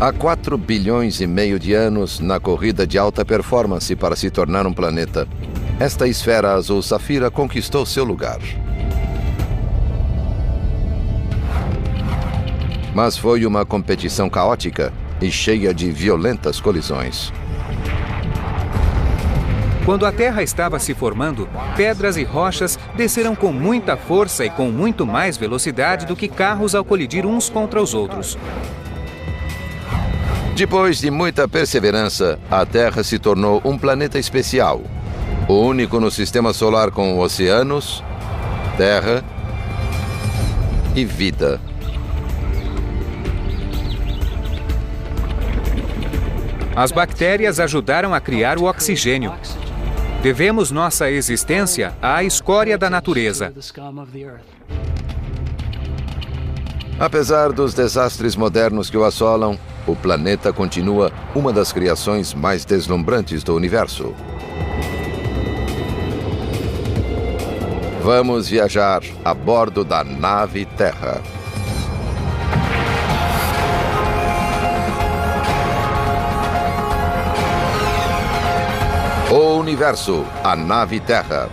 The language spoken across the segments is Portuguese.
Há 4 bilhões e meio de anos, na corrida de alta performance para se tornar um planeta, esta esfera azul safira conquistou seu lugar. Mas foi uma competição caótica e cheia de violentas colisões. Quando a Terra estava se formando, pedras e rochas desceram com muita força e com muito mais velocidade do que carros ao colidir uns contra os outros. Depois de muita perseverança, a Terra se tornou um planeta especial, o único no sistema solar com oceanos, terra e vida. As bactérias ajudaram a criar o oxigênio. Devemos nossa existência à escória da natureza. Apesar dos desastres modernos que o assolam, o planeta continua uma das criações mais deslumbrantes do universo. Vamos viajar a bordo da nave Terra. O universo, a nave Terra.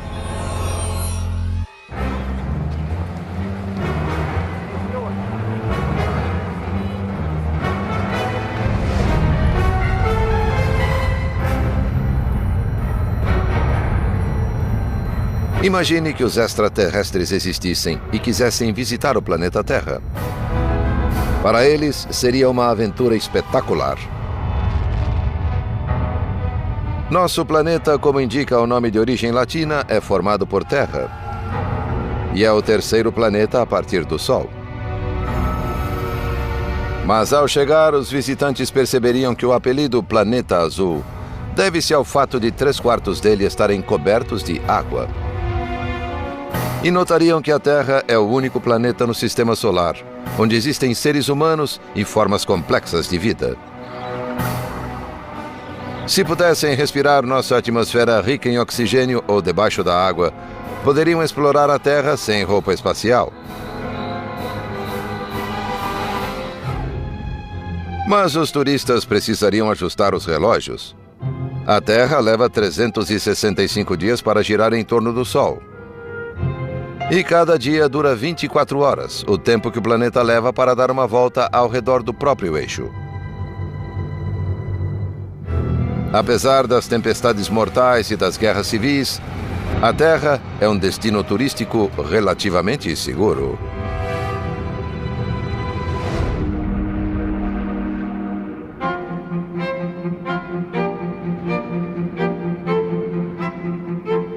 Imagine que os extraterrestres existissem e quisessem visitar o planeta Terra. Para eles, seria uma aventura espetacular. Nosso planeta, como indica o nome de origem latina, é formado por terra. E é o terceiro planeta a partir do Sol. Mas ao chegar, os visitantes perceberiam que o apelido Planeta Azul deve-se ao fato de 3/4 dele estarem cobertos de água. E notariam que a Terra é o único planeta no sistema solar, onde existem seres humanos e formas complexas de vida. Se pudessem respirar nossa atmosfera rica em oxigênio ou debaixo da água, poderiam explorar a Terra sem roupa espacial. Mas os turistas precisariam ajustar os relógios. A Terra leva 365 dias para girar em torno do Sol. E cada dia dura 24 horas, o tempo que o planeta leva para dar uma volta ao redor do próprio eixo. Apesar das tempestades mortais e das guerras civis, a Terra é um destino turístico relativamente seguro.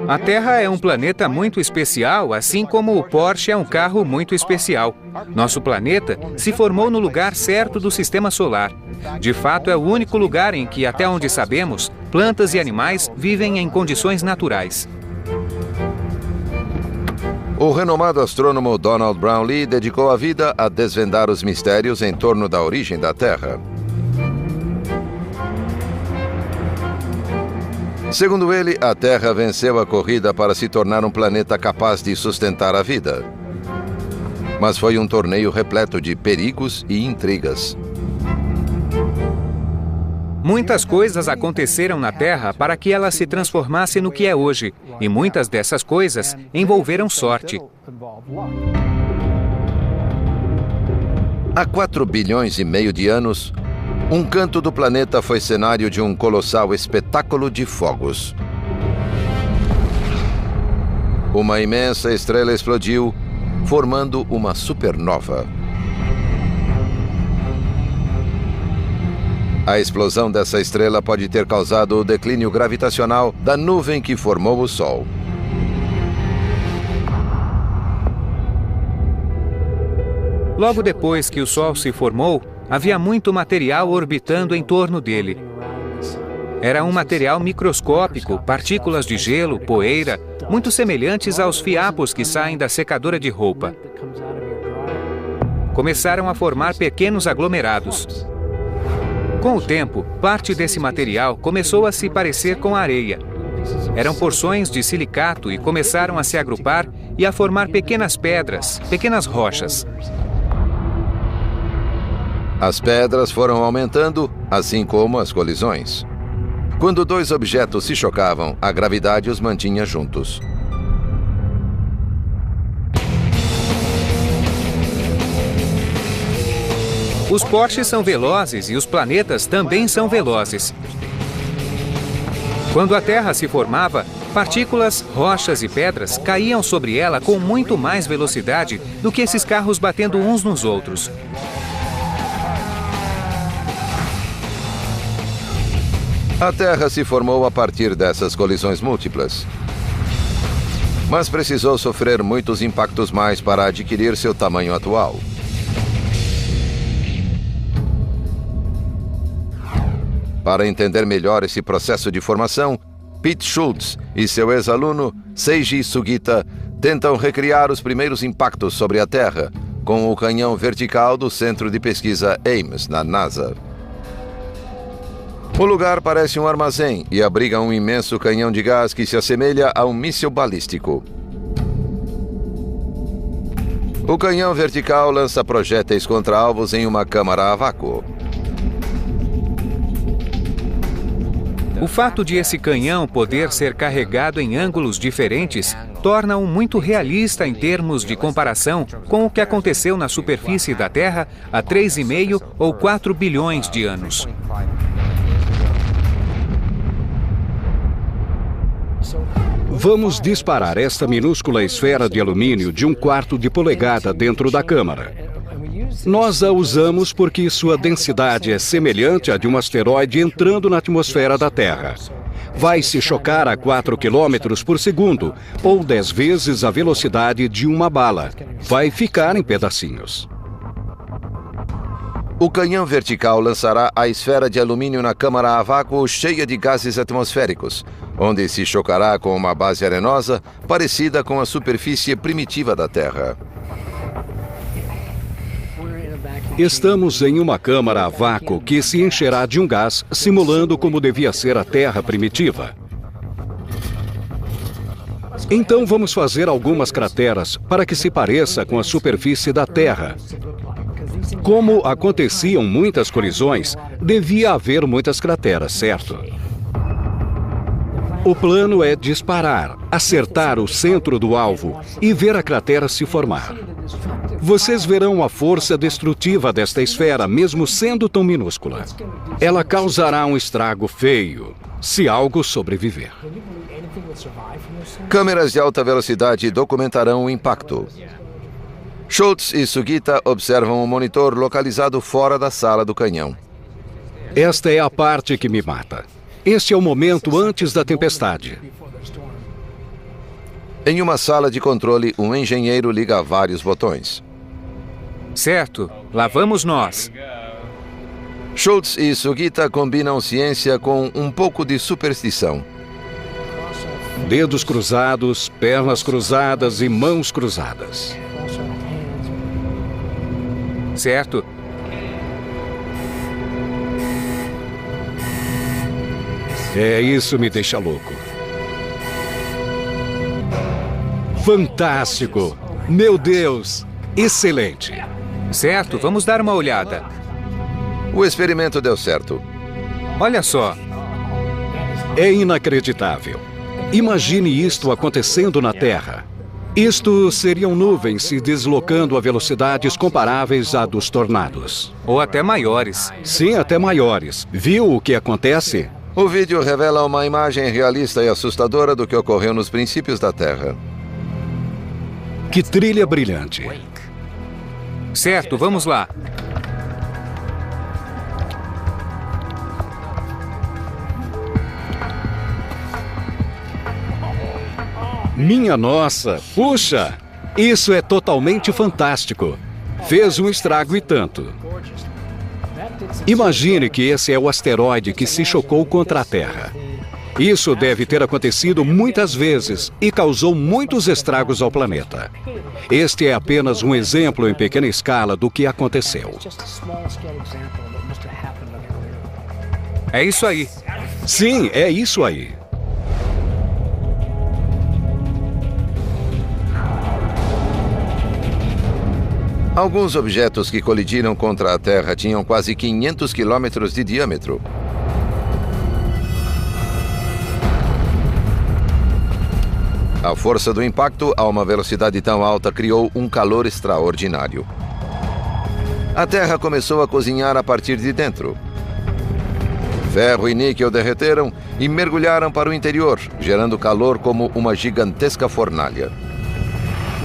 A Terra é um planeta muito especial, assim como o Porsche é um carro muito especial. Nosso planeta se formou no lugar certo do sistema solar. De fato, é o único lugar em que, até onde sabemos, plantas e animais vivem em condições naturais. O renomado astrônomo Donald Brownlee dedicou a vida a desvendar os mistérios em torno da origem da Terra. Segundo ele, a Terra venceu a corrida para se tornar um planeta capaz de sustentar a vida. Mas foi um torneio repleto de perigos e intrigas. Muitas coisas aconteceram na Terra para que ela se transformasse no que é hoje, e muitas dessas coisas envolveram sorte. Há 4 bilhões e meio de anos, um canto do planeta foi cenário de um colossal espetáculo de fogos. Uma imensa estrela explodiu, formando uma supernova. A explosão dessa estrela pode ter causado o declínio gravitacional da nuvem que formou o Sol. Logo depois que o Sol se formou, havia muito material orbitando em torno dele. Era um material microscópico, partículas de gelo, poeira, muito semelhantes aos fiapos que saem da secadora de roupa. Começaram a formar pequenos aglomerados. Com o tempo, parte desse material começou a se parecer com areia. Eram porções de silicato e começaram a se agrupar e a formar pequenas pedras, pequenas rochas. As pedras foram aumentando, assim como as colisões. Quando dois objetos se chocavam, a gravidade os mantinha juntos. Os Porsches são velozes e os planetas também são velozes. Quando a Terra se formava, partículas, rochas e pedras caíam sobre ela com muito mais velocidade do que esses carros batendo uns nos outros. A Terra se formou a partir dessas colisões múltiplas. Mas precisou sofrer muitos impactos mais para adquirir seu tamanho atual. Para entender melhor esse processo de formação, Pete Schultz e seu ex-aluno Seiji Sugita tentam recriar os primeiros impactos sobre a Terra com o canhão vertical do Centro de Pesquisa Ames, na NASA. O lugar parece um armazém e abriga um imenso canhão de gás que se assemelha a um míssil balístico. O canhão vertical lança projéteis contra alvos em uma câmara a vácuo. O fato de esse canhão poder ser carregado em ângulos diferentes torna-o muito realista em termos de comparação com o que aconteceu na superfície da Terra há 3,5 ou 4 bilhões de anos. Vamos disparar esta minúscula esfera de alumínio de 1/4 de polegada dentro da câmara. Nós a usamos porque sua densidade é semelhante à de um asteroide entrando na atmosfera da Terra. Vai se chocar a 4 km por segundo, ou 10 vezes a velocidade de uma bala. Vai ficar em pedacinhos. O canhão vertical lançará a esfera de alumínio na câmara a vácuo cheia de gases atmosféricos, onde se chocará com uma base arenosa parecida com a superfície primitiva da Terra. Estamos em uma câmara a vácuo que se encherá de um gás, simulando como devia ser a Terra primitiva. Então vamos fazer algumas crateras para que se pareça com a superfície da Terra. Como aconteciam muitas colisões, devia haver muitas crateras, certo? O plano é disparar, acertar o centro do alvo e ver a cratera se formar. Vocês verão a força destrutiva desta esfera, mesmo sendo tão minúscula. Ela causará um estrago feio, se algo sobreviver. Câmeras de alta velocidade documentarão o impacto. Schultz e Sugita observam um monitor localizado fora da sala do canhão. Esta é a parte que me mata. Este é o momento antes da tempestade. Em uma sala de controle, um engenheiro liga vários botões. Certo, lá vamos nós. Schultz e Sugita combinam ciência com um pouco de superstição. Dedos cruzados, pernas cruzadas e mãos cruzadas. Certo. Isso me deixa louco. Fantástico! Meu Deus! Excelente! Certo, vamos dar uma olhada. O experimento deu certo. Olha só. É inacreditável. Imagine isto acontecendo na Terra. Isto seriam nuvens se deslocando a velocidades comparáveis à dos tornados. Ou até maiores. Sim, até maiores. Viu o que acontece? O vídeo revela uma imagem realista e assustadora do que ocorreu nos princípios da Terra. Que trilha brilhante. Certo, vamos lá. Minha nossa, puxa! Isso é totalmente fantástico. Fez um estrago e tanto. Imagine que esse é o asteroide que se chocou contra a Terra. Isso deve ter acontecido muitas vezes e causou muitos estragos ao planeta. Este é apenas um exemplo em pequena escala do que aconteceu. É isso aí. Sim, é isso aí. Alguns objetos que colidiram contra a Terra tinham quase 500 quilômetros de diâmetro. A força do impacto a uma velocidade tão alta criou um calor extraordinário. A Terra começou a cozinhar a partir de dentro. Ferro e níquel derreteram e mergulharam para o interior, gerando calor como uma gigantesca fornalha.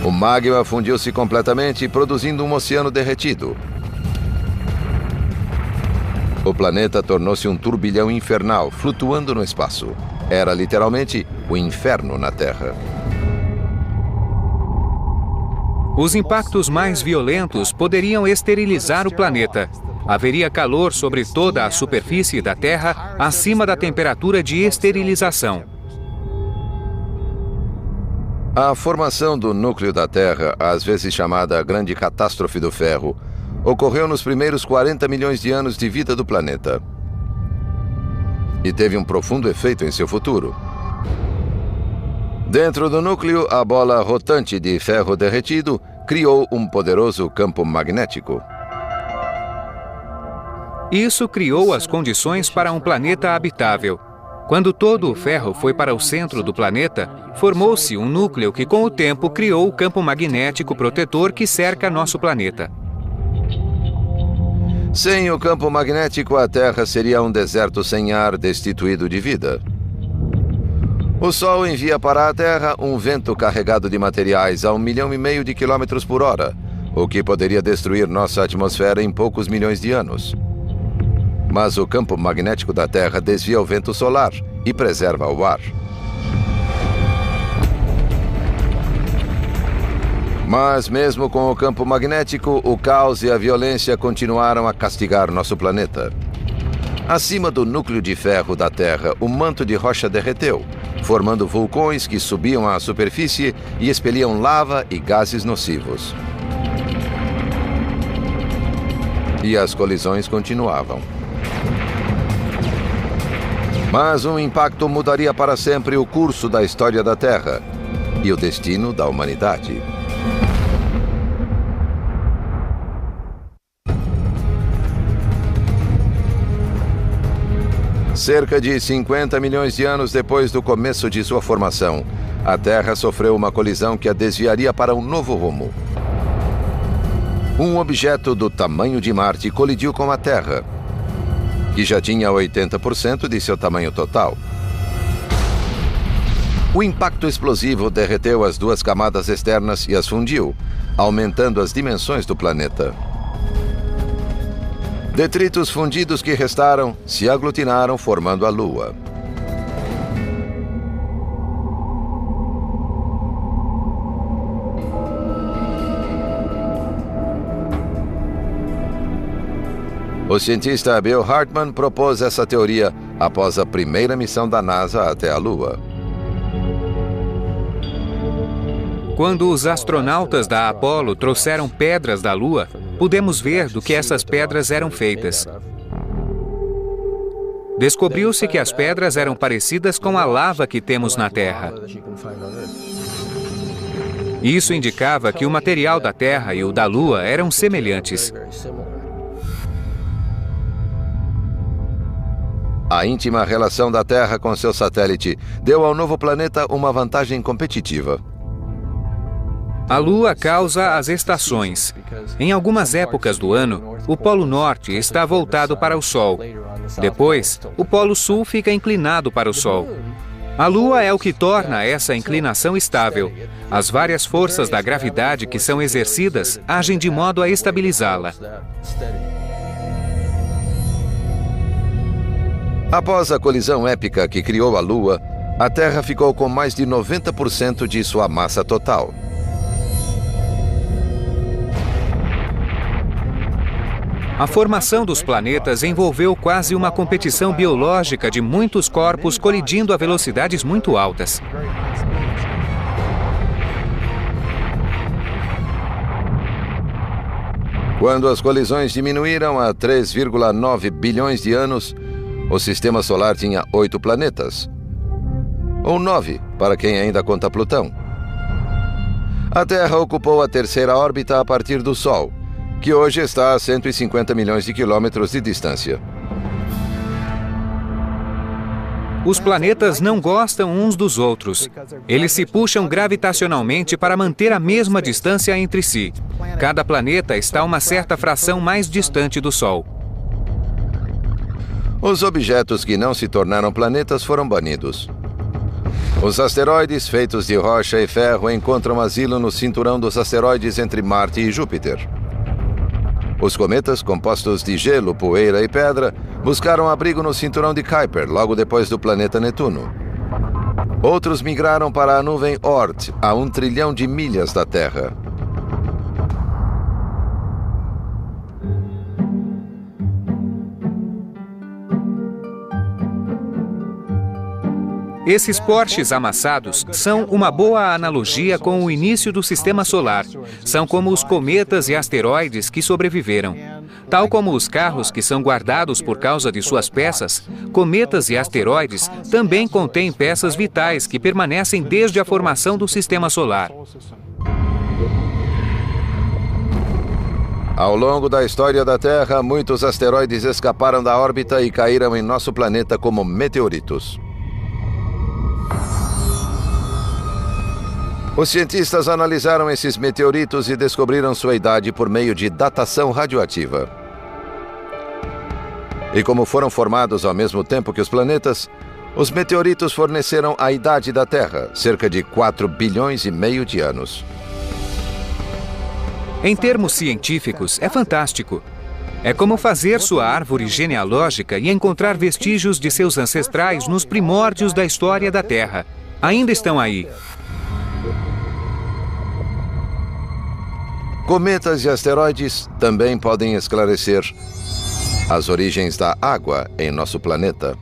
O magma fundiu-se completamente, produzindo um oceano derretido. O planeta tornou-se um turbilhão infernal, flutuando no espaço. Era literalmente o inferno na Terra. Os impactos mais violentos poderiam esterilizar o planeta. Haveria calor sobre toda a superfície da Terra acima da temperatura de esterilização. A formação do núcleo da Terra, às vezes chamada Grande Catástrofe do Ferro, ocorreu nos primeiros 40 milhões de anos de vida do planeta. E teve um profundo efeito em seu futuro. Dentro do núcleo, a bola rotante de ferro derretido criou um poderoso campo magnético. Isso criou as condições para um planeta habitável. Quando todo o ferro foi para o centro do planeta, formou-se um núcleo que, com o tempo, criou o campo magnético protetor que cerca nosso planeta. Sem o campo magnético, a Terra seria um deserto sem ar, destituído de vida. O Sol envia para a Terra um vento carregado de materiais a 1,5 milhão de quilômetros por hora, o que poderia destruir nossa atmosfera em poucos milhões de anos. Mas o campo magnético da Terra desvia o vento solar e preserva o ar. Mas mesmo com o campo magnético, o caos e a violência continuaram a castigar nosso planeta. Acima do núcleo de ferro da Terra, o manto de rocha derreteu, formando vulcões que subiam à superfície e expeliam lava e gases nocivos. E as colisões continuavam. Mas um impacto mudaria para sempre o curso da história da Terra e o destino da humanidade. Cerca de 50 milhões de anos depois do começo de sua formação, a Terra sofreu uma colisão que a desviaria para um novo rumo. Um objeto do tamanho de Marte colidiu com a Terra, que já tinha 80% de seu tamanho total. O impacto explosivo derreteu as duas camadas externas e as fundiu, aumentando as dimensões do planeta. Detritos fundidos que restaram se aglutinaram, formando a Lua. O cientista Bill Hartmann propôs essa teoria após a primeira missão da NASA até a Lua. Quando os astronautas da Apollo trouxeram pedras da Lua, pudemos ver do que essas pedras eram feitas. Descobriu-se que as pedras eram parecidas com a lava que temos na Terra. Isso indicava que o material da Terra e o da Lua eram semelhantes. A íntima relação da Terra com seu satélite deu ao novo planeta uma vantagem competitiva. A Lua causa as estações. Em algumas épocas do ano, o Polo Norte está voltado para o Sol. Depois, o Polo Sul fica inclinado para o Sol. A Lua é o que torna essa inclinação estável. As várias forças da gravidade que são exercidas agem de modo a estabilizá-la. Após a colisão épica que criou a Lua, a Terra ficou com mais de 90% de sua massa total. A formação dos planetas envolveu quase uma competição biológica de muitos corpos colidindo a velocidades muito altas. Quando as colisões diminuíram a 3,9 bilhões de anos, o Sistema Solar tinha 8 planetas. Ou 9, para quem ainda conta Plutão. A Terra ocupou a terceira órbita a partir do Sol que hoje está a 150 milhões de quilômetros de distância. Os planetas não gostam uns dos outros. Eles se puxam gravitacionalmente para manter a mesma distância entre si. Cada planeta está a uma certa fração mais distante do Sol. Os objetos que não se tornaram planetas foram banidos. Os asteroides feitos de rocha e ferro encontram asilo no cinturão dos asteroides entre Marte e Júpiter. Os cometas, compostos de gelo, poeira e pedra, buscaram abrigo no cinturão de Kuiper, logo depois do planeta Netuno. Outros migraram para a nuvem Oort, a 1 trilhão de milhas da Terra. Esses Porsches amassados são uma boa analogia com o início do Sistema Solar. São como os cometas e asteroides que sobreviveram. Tal como os carros que são guardados por causa de suas peças, cometas e asteroides também contêm peças vitais que permanecem desde a formação do Sistema Solar. Ao longo da história da Terra, muitos asteroides escaparam da órbita e caíram em nosso planeta como meteoritos. Os cientistas analisaram esses meteoritos e descobriram sua idade por meio de datação radioativa. E como foram formados ao mesmo tempo que os planetas, os meteoritos forneceram a idade da Terra, cerca de 4 bilhões e meio de anos. Em termos científicos, é fantástico. É como fazer sua árvore genealógica e encontrar vestígios de seus ancestrais nos primórdios da história da Terra. Ainda estão aí. Cometas e asteroides também podem esclarecer as origens da água em nosso planeta.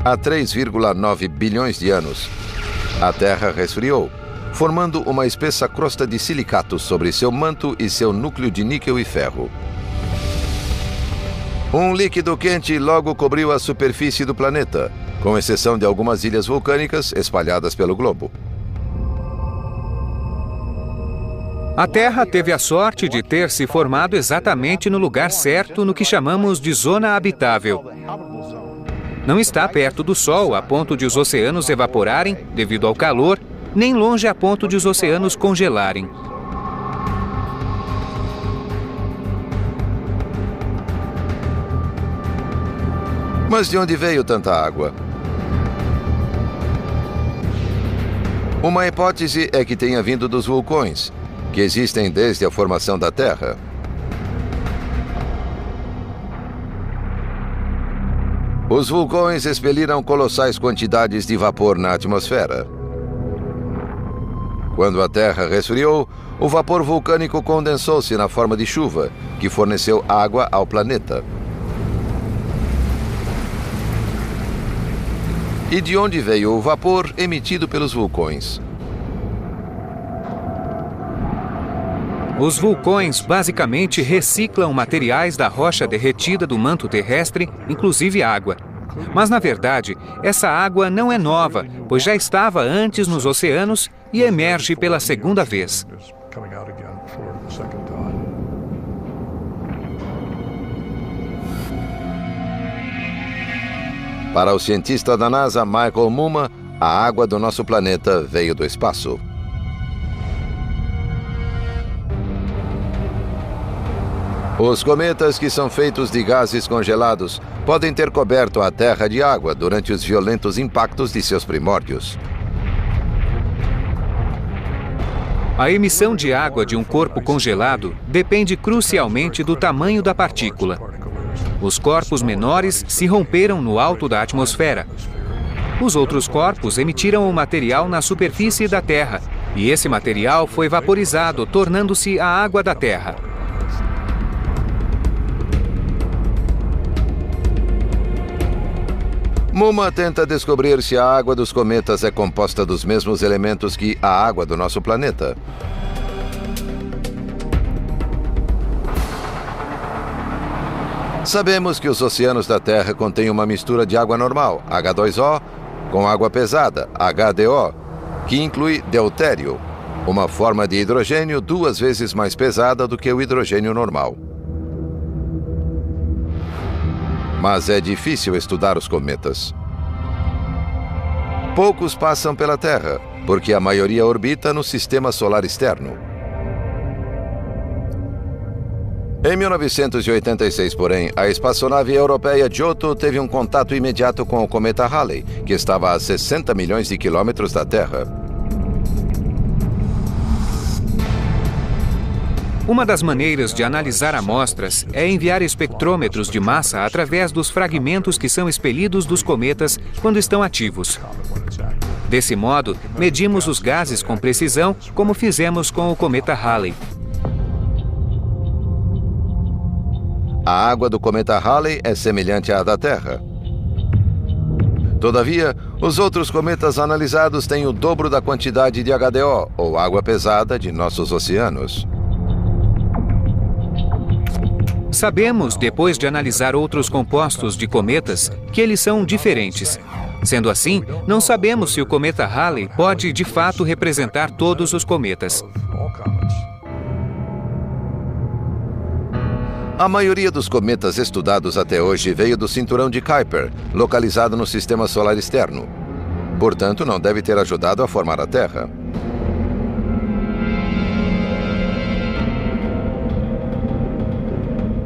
Há 3,9 bilhões de anos, a Terra resfriou, formando uma espessa crosta de silicatos sobre seu manto e seu núcleo de níquel e ferro. Um líquido quente logo cobriu a superfície do planeta, com exceção de algumas ilhas vulcânicas espalhadas pelo globo. A Terra teve a sorte de ter se formado exatamente no lugar certo no que chamamos de zona habitável. Não está perto do Sol a ponto de os oceanos evaporarem devido ao calor, nem longe a ponto de os oceanos congelarem. Mas de onde veio tanta água? Uma hipótese é que tenha vindo dos vulcões, que existem desde a formação da Terra. Os vulcões expeliram colossais quantidades de vapor na atmosfera. Quando a Terra resfriou, o vapor vulcânico condensou-se na forma de chuva, que forneceu água ao planeta. E de onde veio o vapor emitido pelos vulcões? Os vulcões basicamente reciclam materiais da rocha derretida do manto terrestre, inclusive água. Mas, na verdade, essa água não é nova, pois já estava antes nos oceanos e emerge pela segunda vez. Para o cientista da NASA, Michael Mumma, a água do nosso planeta veio do espaço. Os cometas, que são feitos de gases congelados, podem ter coberto a Terra de água durante os violentos impactos de seus primórdios. A emissão de água de um corpo congelado depende crucialmente do tamanho da partícula. Os corpos menores se romperam no alto da atmosfera. Os outros corpos emitiram o material na superfície da Terra, e esse material foi vaporizado, tornando-se a água da Terra. Mumma tenta descobrir se a água dos cometas é composta dos mesmos elementos que a água do nosso planeta. Sabemos que os oceanos da Terra contêm uma mistura de água normal, H2O, com água pesada, HDO, que inclui deutério, uma forma de hidrogênio 2 vezes mais pesada do que o hidrogênio normal. Mas é difícil estudar os cometas. Poucos passam pela Terra, porque a maioria orbita no sistema solar externo. Em 1986, porém, a espaçonave europeia Giotto teve um contato imediato com o cometa Halley, que estava a 60 milhões de quilômetros da Terra. Uma das maneiras de analisar amostras é enviar espectrômetros de massa através dos fragmentos que são expelidos dos cometas quando estão ativos. Desse modo, medimos os gases com precisão, como fizemos com o cometa Halley. A água do cometa Halley é semelhante à da Terra. Todavia, os outros cometas analisados têm o dobro da quantidade de HDO, ou água pesada, de nossos oceanos. Sabemos, depois de analisar outros compostos de cometas, que eles são diferentes. Sendo assim, não sabemos se o cometa Halley pode, de fato, representar todos os cometas. A maioria dos cometas estudados até hoje veio do cinturão de Kuiper, localizado no sistema solar externo. Portanto, não deve ter ajudado a formar a Terra.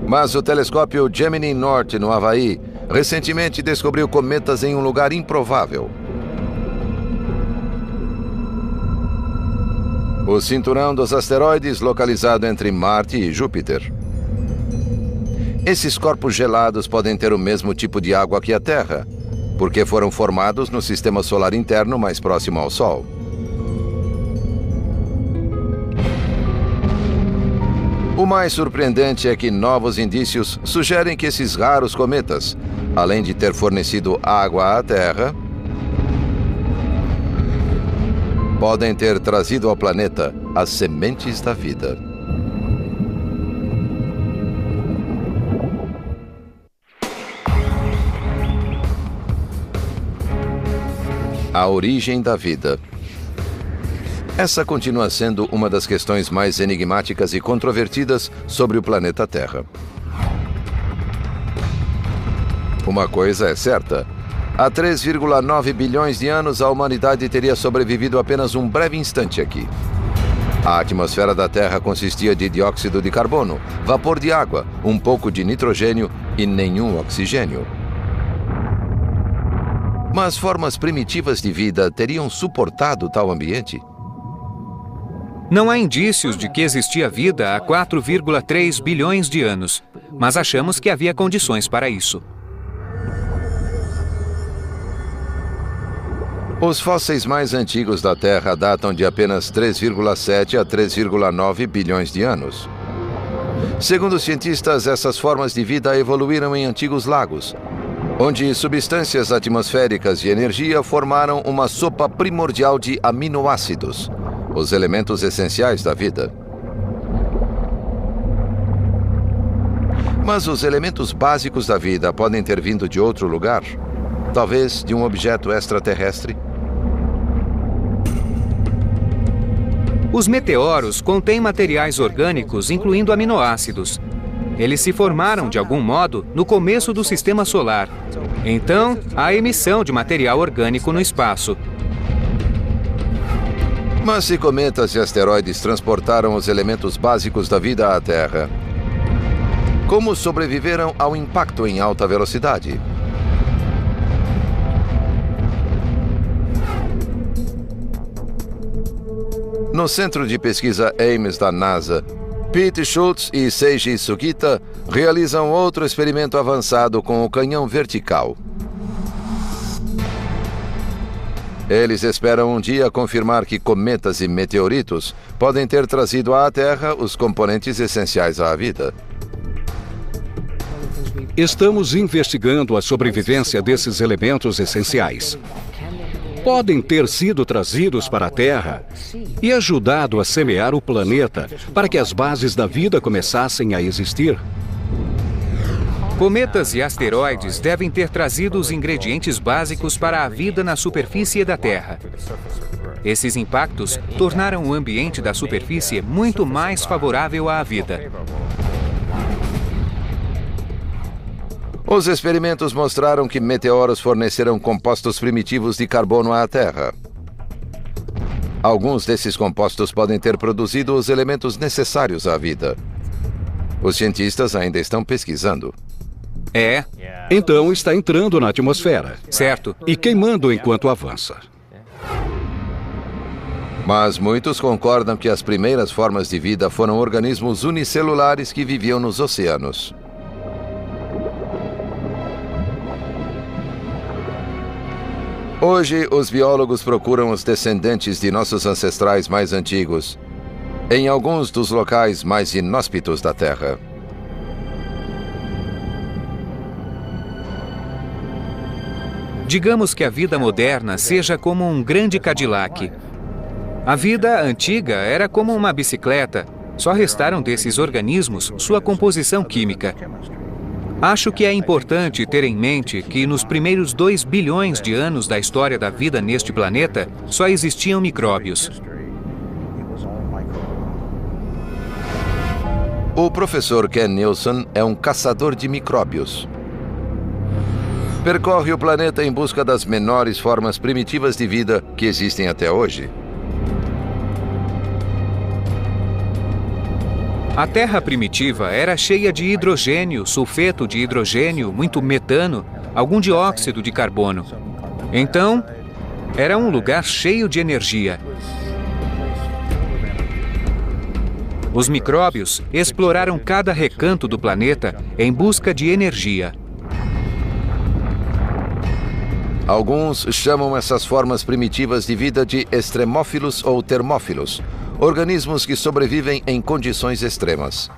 Mas o telescópio Gemini North, no Havaí, recentemente descobriu cometas em um lugar improvável. O cinturão dos asteroides, localizado entre Marte e Júpiter. Esses corpos gelados podem ter o mesmo tipo de água que a Terra, porque foram formados no sistema solar interno mais próximo ao Sol. O mais surpreendente é que novos indícios sugerem que esses raros cometas, além de ter fornecido água à Terra, podem ter trazido ao planeta as sementes da vida. A origem da vida. Essa continua sendo uma das questões mais enigmáticas e controvertidas sobre o planeta Terra. Uma coisa é certa: há 3,9 bilhões de anos a humanidade teria sobrevivido apenas um breve instante aqui. A atmosfera da Terra consistia de dióxido de carbono, vapor de água, um pouco de nitrogênio e nenhum oxigênio. Mas formas primitivas de vida teriam suportado tal ambiente? Não há indícios de que existia vida há 4,3 bilhões de anos, mas achamos que havia condições para isso. Os fósseis mais antigos da Terra datam de apenas 3,7 a 3,9 bilhões de anos. Segundo os cientistas, essas formas de vida evoluíram em antigos lagos, onde substâncias atmosféricas e energia formaram uma sopa primordial de aminoácidos, os elementos essenciais da vida. Mas os elementos básicos da vida podem ter vindo de outro lugar? Talvez de um objeto extraterrestre? Os meteoros contêm materiais orgânicos, incluindo aminoácidos. Eles se formaram, de algum modo, no começo do sistema solar. Então, há emissão de material orgânico no espaço. Mas se cometas e asteroides transportaram os elementos básicos da vida à Terra, como sobreviveram ao impacto em alta velocidade? No Centro de Pesquisa Ames da NASA, Pete Schultz e Seiji Sugita realizam outro experimento avançado com o canhão vertical. Eles esperam um dia confirmar que cometas e meteoritos podem ter trazido à Terra os componentes essenciais à vida. Estamos investigando a sobrevivência desses elementos essenciais. Podem ter sido trazidos para a Terra e ajudado a semear o planeta para que as bases da vida começassem a existir. Cometas e asteroides devem ter trazido os ingredientes básicos para a vida na superfície da Terra. Esses impactos tornaram o ambiente da superfície muito mais favorável à vida. Os experimentos mostraram que meteoros forneceram compostos primitivos de carbono à Terra. Alguns desses compostos podem ter produzido os elementos necessários à vida. Os cientistas ainda estão pesquisando. Então está entrando na atmosfera. Certo. E queimando enquanto avança. Mas muitos concordam que as primeiras formas de vida foram organismos unicelulares que viviam nos oceanos. Hoje, os biólogos procuram os descendentes de nossos ancestrais mais antigos em alguns dos locais mais inóspitos da Terra. Digamos que a vida moderna seja como um grande Cadillac. A vida antiga era como uma bicicleta. Só restaram desses organismos sua composição química. Acho que é importante ter em mente que nos primeiros 2 bilhões de anos da história da vida neste planeta, só existiam micróbios. O professor Ken Nilsson é um caçador de micróbios. Percorre o planeta em busca das menores formas primitivas de vida que existem até hoje. A Terra primitiva era cheia de hidrogênio, sulfeto de hidrogênio, muito metano, algum dióxido de carbono. Então, era um lugar cheio de energia. Os micróbios exploraram cada recanto do planeta em busca de energia. Alguns chamam essas formas primitivas de vida de extremófilos ou termófilos, organismos que sobrevivem em condições extremas.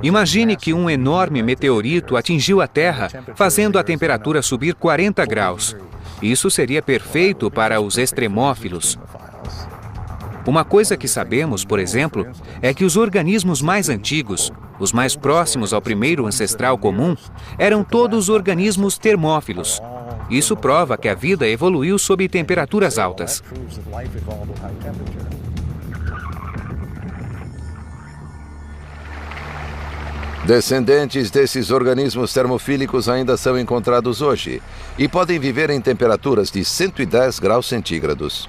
Imagine que um enorme meteorito atingiu a Terra, fazendo a temperatura subir 40 graus. Isso seria perfeito para os extremófilos. Uma coisa que sabemos, por exemplo, é que os organismos mais antigos, os mais próximos ao primeiro ancestral comum, eram todos organismos termófilos. Isso prova que a vida evoluiu sob temperaturas altas. Descendentes desses organismos termofílicos ainda são encontrados hoje e podem viver em temperaturas de 110 graus centígrados.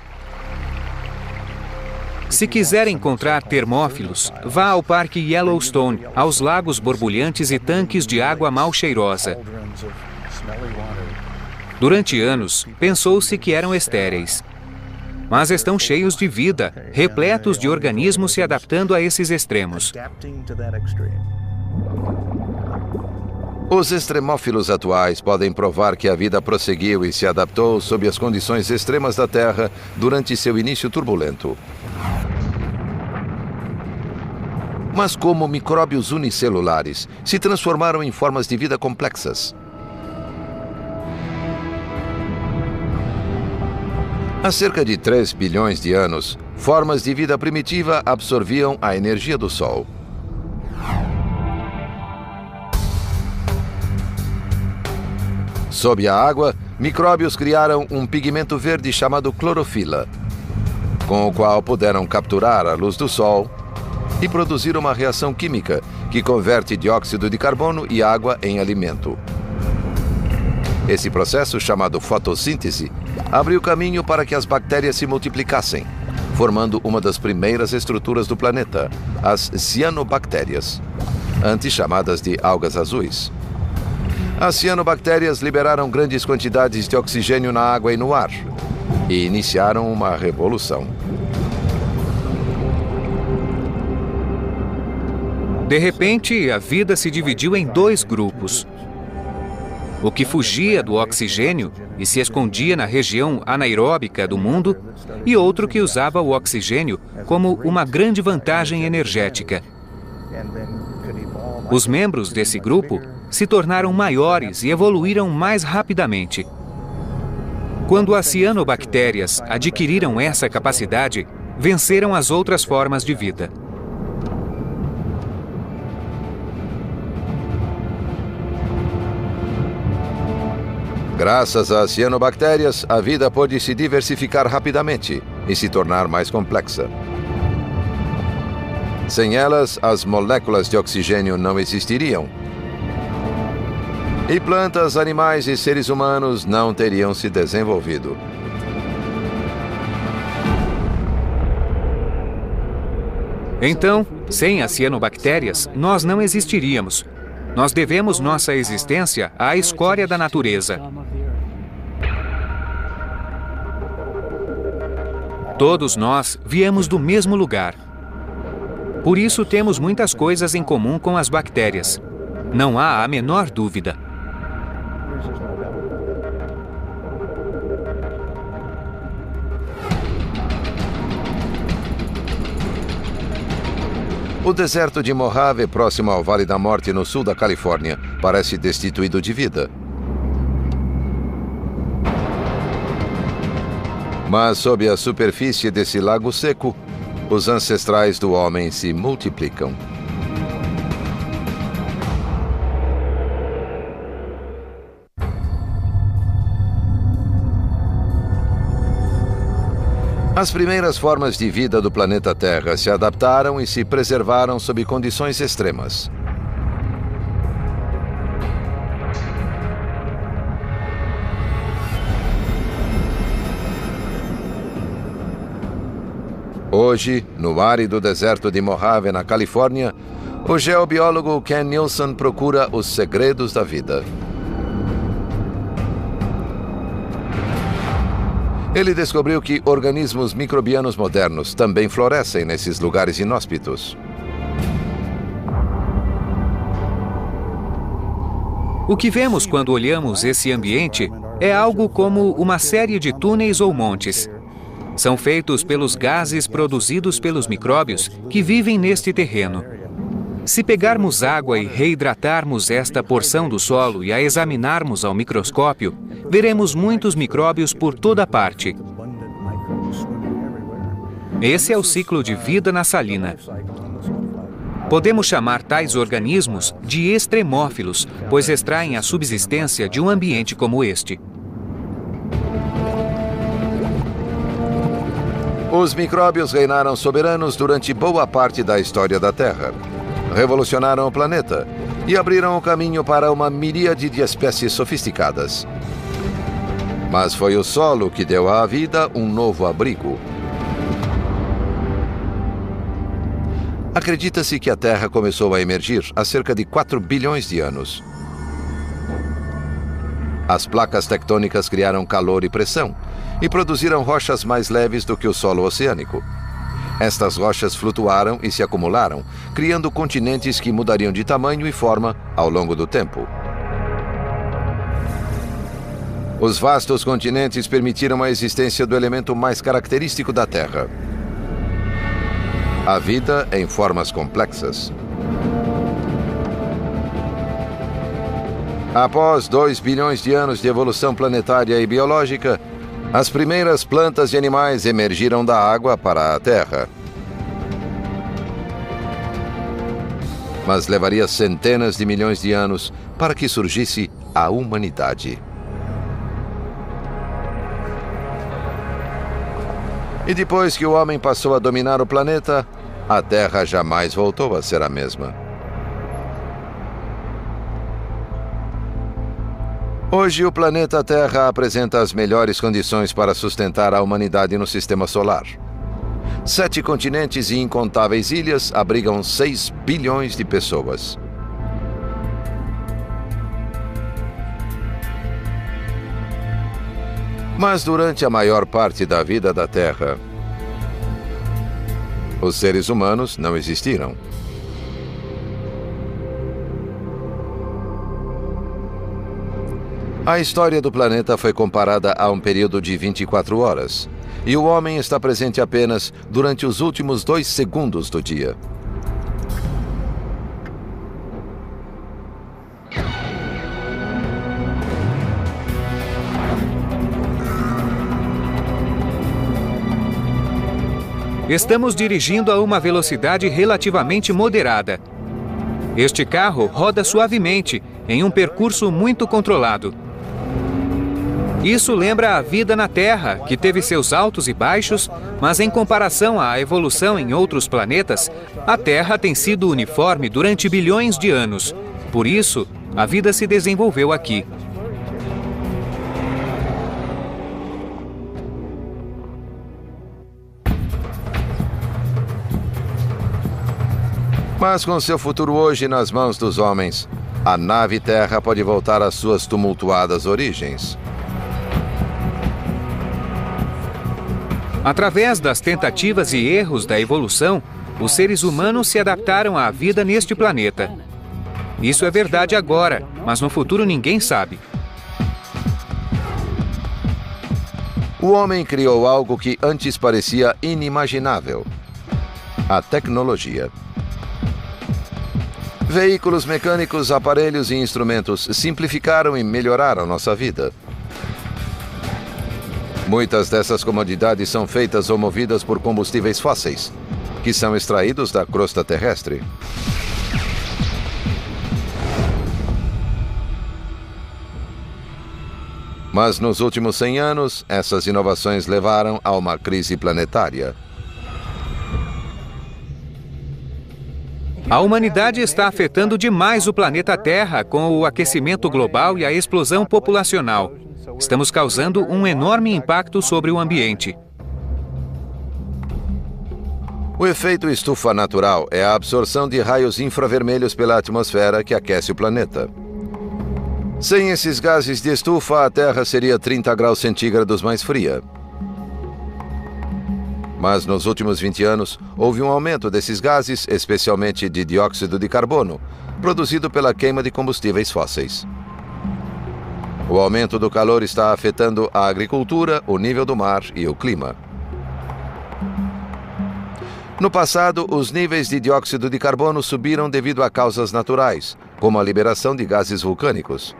Se quiser encontrar termófilos, vá ao Parque Yellowstone, aos lagos borbulhantes e tanques de água mal cheirosa. Durante anos, pensou-se que eram estéreis. Mas estão cheios de vida, repletos de organismos se adaptando a esses extremos. Os extremófilos atuais podem provar que a vida prosseguiu e se adaptou sob as condições extremas da Terra durante seu início turbulento. Mas como micróbios unicelulares se transformaram em formas de vida complexas? Há cerca de 3 bilhões de anos, formas de vida primitiva absorviam a energia do Sol. Sob a água, micróbios criaram um pigmento verde chamado clorofila, com o qual puderam capturar a luz do Sol e produzir uma reação química que converte dióxido de carbono e água em alimento. Esse processo, chamado fotossíntese, abriu caminho para que as bactérias se multiplicassem, formando uma das primeiras estruturas do planeta, as cianobactérias, antes chamadas de algas azuis. As cianobactérias liberaram grandes quantidades de oxigênio na água e no ar e iniciaram uma revolução. De repente, a vida se dividiu em 2 grupos. O que fugia do oxigênio e se escondia na região anaeróbica do mundo, e outro que usava o oxigênio como uma grande vantagem energética. Os membros desse grupo se tornaram maiores e evoluíram mais rapidamente. Quando as cianobactérias adquiriram essa capacidade, venceram as outras formas de vida. Graças às cianobactérias, a vida pôde se diversificar rapidamente e se tornar mais complexa. Sem elas, as moléculas de oxigênio não existiriam. E plantas, animais e seres humanos não teriam se desenvolvido. Então, sem as cianobactérias, nós não existiríamos. Nós devemos nossa existência à escória da natureza. Todos nós viemos do mesmo lugar. Por isso temos muitas coisas em comum com as bactérias. Não há a menor dúvida. O deserto de Mojave, próximo ao Vale da Morte, no sul da Califórnia, parece destituído de vida. Mas sob a superfície desse lago seco, os ancestrais do homem se multiplicam. As primeiras formas de vida do planeta Terra se adaptaram e se preservaram sob condições extremas. Hoje, no árido deserto de Mojave, na Califórnia, o geobiólogo Ken Nielsen procura os segredos da vida. Ele descobriu que organismos microbianos modernos também florescem nesses lugares inóspitos. O que vemos quando olhamos esse ambiente é algo como uma série de túneis ou montes. São feitos pelos gases produzidos pelos micróbios que vivem neste terreno. Se pegarmos água e reidratarmos esta porção do solo e a examinarmos ao microscópio, veremos muitos micróbios por toda parte. Esse é o ciclo de vida na salina. Podemos chamar tais organismos de extremófilos, pois extraem a subsistência de um ambiente como este. Os micróbios reinaram soberanos durante boa parte da história da Terra. Revolucionaram o planeta e abriram o caminho para uma miríade de espécies sofisticadas. Mas foi o solo que deu à vida um novo abrigo. Acredita-se que a Terra começou a emergir há cerca de 4 bilhões de anos. As placas tectônicas criaram calor e pressão e produziram rochas mais leves do que o solo oceânico. Estas rochas flutuaram e se acumularam, criando continentes que mudariam de tamanho e forma ao longo do tempo. Os vastos continentes permitiram a existência do elemento mais característico da Terra: a vida em formas complexas. Após 2 bilhões de anos de evolução planetária e biológica, as primeiras plantas e animais emergiram da água para a Terra. Mas levaria centenas de milhões de anos para que surgisse a humanidade. E depois que o homem passou a dominar o planeta, a Terra jamais voltou a ser a mesma. Hoje, o planeta Terra apresenta as melhores condições para sustentar a humanidade no sistema solar. 7 continentes e incontáveis ilhas abrigam 6 bilhões de pessoas. Mas durante a maior parte da vida da Terra, os seres humanos não existiram. A história do planeta foi comparada a um período de 24 horas, e o homem está presente apenas durante os últimos 2 segundos do dia. Estamos dirigindo a uma velocidade relativamente moderada. Este carro roda suavemente, em um percurso muito controlado. Isso lembra a vida na Terra, que teve seus altos e baixos, mas em comparação à evolução em outros planetas, a Terra tem sido uniforme durante bilhões de anos. Por isso, a vida se desenvolveu aqui. Mas com seu futuro hoje nas mãos dos homens, a nave Terra pode voltar às suas tumultuadas origens. Através das tentativas e erros da evolução, os seres humanos se adaptaram à vida neste planeta. Isso é verdade agora, mas no futuro ninguém sabe. O homem criou algo que antes parecia inimaginável: a tecnologia. Veículos mecânicos, aparelhos e instrumentos simplificaram e melhoraram nossa vida. Muitas dessas comodidades são feitas ou movidas por combustíveis fósseis, que são extraídos da crosta terrestre. Mas nos últimos 100 anos, essas inovações levaram a uma crise planetária. A humanidade está afetando demais o planeta Terra com o aquecimento global e a explosão populacional. Estamos causando um enorme impacto sobre o ambiente. O efeito estufa natural é a absorção de raios infravermelhos pela atmosfera que aquece o planeta. Sem esses gases de estufa, a Terra seria 30 graus centígrados mais fria. Mas nos últimos 20 anos, houve um aumento desses gases, especialmente de dióxido de carbono, produzido pela queima de combustíveis fósseis. O aumento do calor está afetando a agricultura, o nível do mar e o clima. No passado, os níveis de dióxido de carbono subiram devido a causas naturais, como a liberação de gases vulcânicos.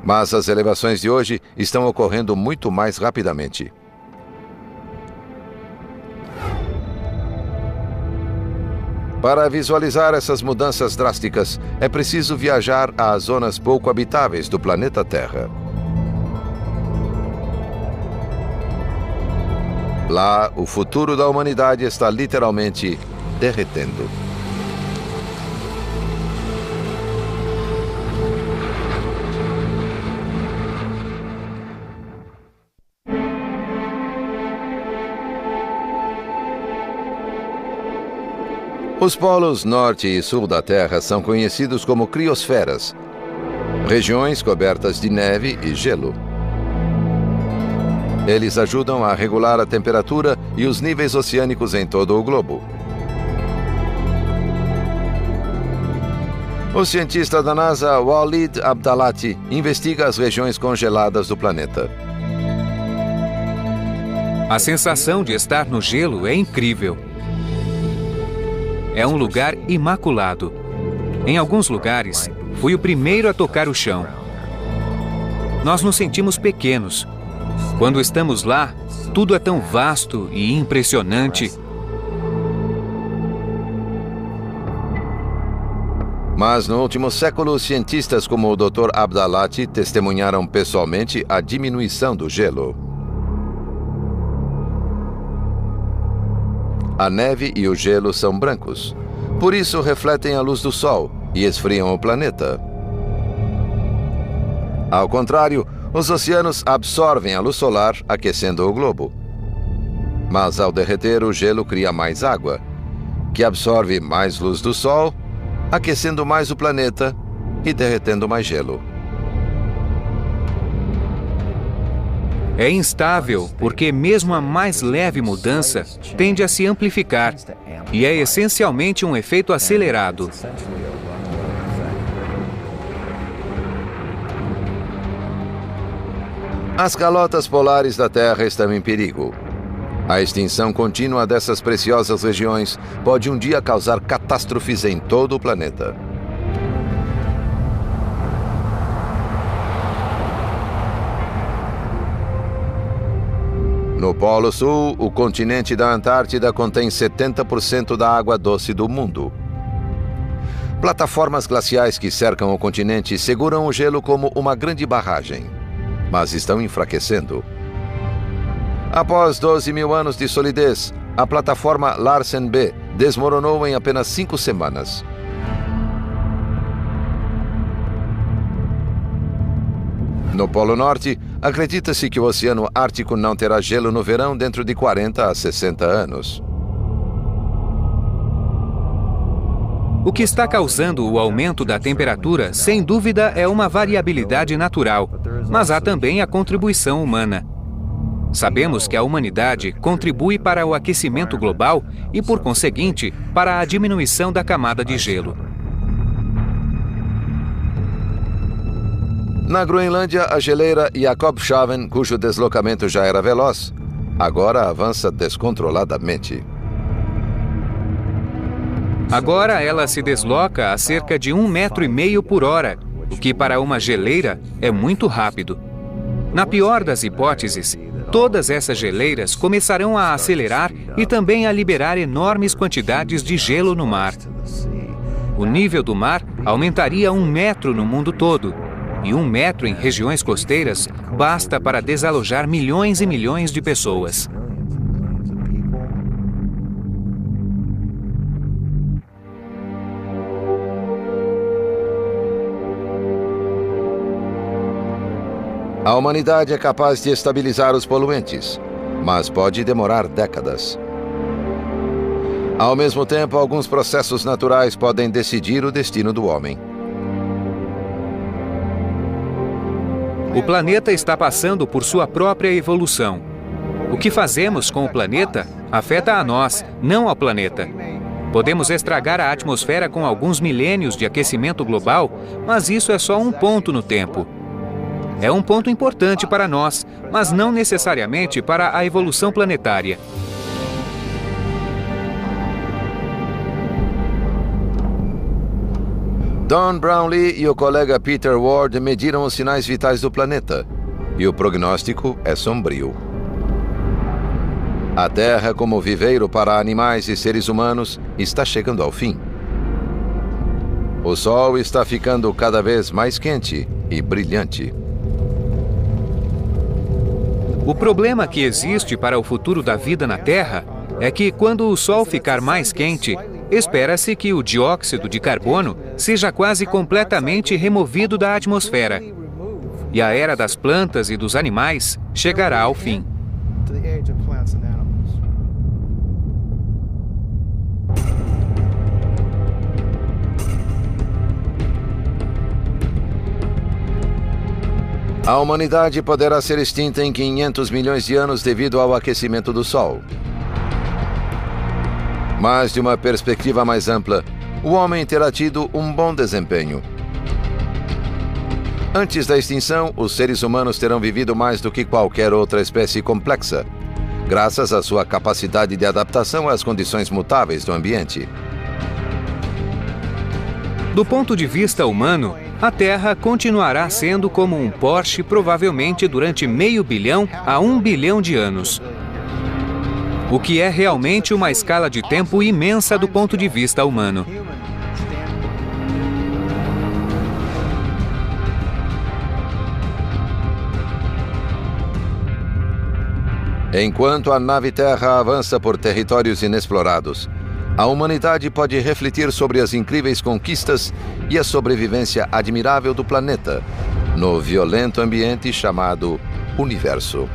Mas as elevações de hoje estão ocorrendo muito mais rapidamente. Para visualizar essas mudanças drásticas, é preciso viajar às zonas pouco habitáveis do planeta Terra. Lá, o futuro da humanidade está literalmente derretendo. Os polos norte e sul da Terra são conhecidos como criosferas, regiões cobertas de neve e gelo. Eles ajudam a regular a temperatura e os níveis oceânicos em todo o globo. O cientista da NASA, Walid Abdalati, investiga as regiões congeladas do planeta. A sensação de estar no gelo é incrível. É um lugar imaculado. Em alguns lugares, fui o primeiro a tocar o chão. Nós nos sentimos pequenos. Quando estamos lá, tudo é tão vasto e impressionante. Mas no último século, cientistas como o Dr. Abdalati testemunharam pessoalmente a diminuição do gelo. A neve e o gelo são brancos. Por isso, refletem a luz do Sol e esfriam o planeta. Ao contrário, os oceanos absorvem a luz solar, aquecendo o globo. Mas ao derreter, o gelo cria mais água, que absorve mais luz do Sol, aquecendo mais o planeta e derretendo mais gelo. É instável porque mesmo a mais leve mudança tende a se amplificar e é essencialmente um efeito acelerado. As calotas polares da Terra estão em perigo. A extinção contínua dessas preciosas regiões pode um dia causar catástrofes em todo o planeta. No Polo Sul, o continente da Antártida contém 70% da água doce do mundo. Plataformas glaciais que cercam o continente seguram o gelo como uma grande barragem. mas estão enfraquecendo. Após 12 mil anos de solidez, a plataforma Larsen B desmoronou em apenas 5 semanas. No Polo Norte, acredita-se que o Oceano Ártico não terá gelo no verão dentro de 40 a 60 anos. O que está causando o aumento da temperatura, sem dúvida, é uma variabilidade natural, mas há também a contribuição humana. Sabemos que a humanidade contribui para o aquecimento global e, por conseguinte, para a diminuição da camada de gelo. Na Groenlândia, a geleira Jakobshavn, cujo deslocamento já era veloz, agora avança descontroladamente. Agora ela se desloca a cerca de 1,5 metros por hora, o que para uma geleira é muito rápido. Na pior das hipóteses, todas essas geleiras começarão a acelerar e também a liberar enormes quantidades de gelo no mar. O nível do mar aumentaria 1 metro no mundo todo, e 1 metro em regiões costeiras basta para desalojar milhões e milhões de pessoas. A humanidade é capaz de estabilizar os poluentes, mas pode demorar décadas. Ao mesmo tempo, alguns processos naturais podem decidir o destino do homem. O planeta está passando por sua própria evolução. O que fazemos com o planeta afeta a nós, não ao planeta. Podemos estragar a atmosfera com alguns milênios de aquecimento global, mas isso é só um ponto no tempo. É um ponto importante para nós, mas não necessariamente para a evolução planetária. Don Brownlee e o colega Peter Ward mediram os sinais vitais do planeta, e o prognóstico é sombrio. A Terra, como viveiro para animais e seres humanos, está chegando ao fim. O Sol está ficando cada vez mais quente e brilhante. O problema que existe para o futuro da vida na Terra é que, quando o Sol ficar mais quente, espera-se que o dióxido de carbono seja quase completamente removido da atmosfera. E a era das plantas e dos animais chegará ao fim. A humanidade poderá ser extinta em 500 milhões de anos devido ao aquecimento do Sol. Mas, de uma perspectiva mais ampla, o homem terá tido um bom desempenho. Antes da extinção, os seres humanos terão vivido mais do que qualquer outra espécie complexa, graças à sua capacidade de adaptação às condições mutáveis do ambiente. Do ponto de vista humano, a Terra continuará sendo como um Porsche provavelmente durante 500 milhão a 1 bilhão de anos. O que é realmente uma escala de tempo imensa do ponto de vista humano. Enquanto a nave Terra avança por territórios inexplorados, a humanidade pode refletir sobre as incríveis conquistas e a sobrevivência admirável do planeta, no violento ambiente chamado Universo.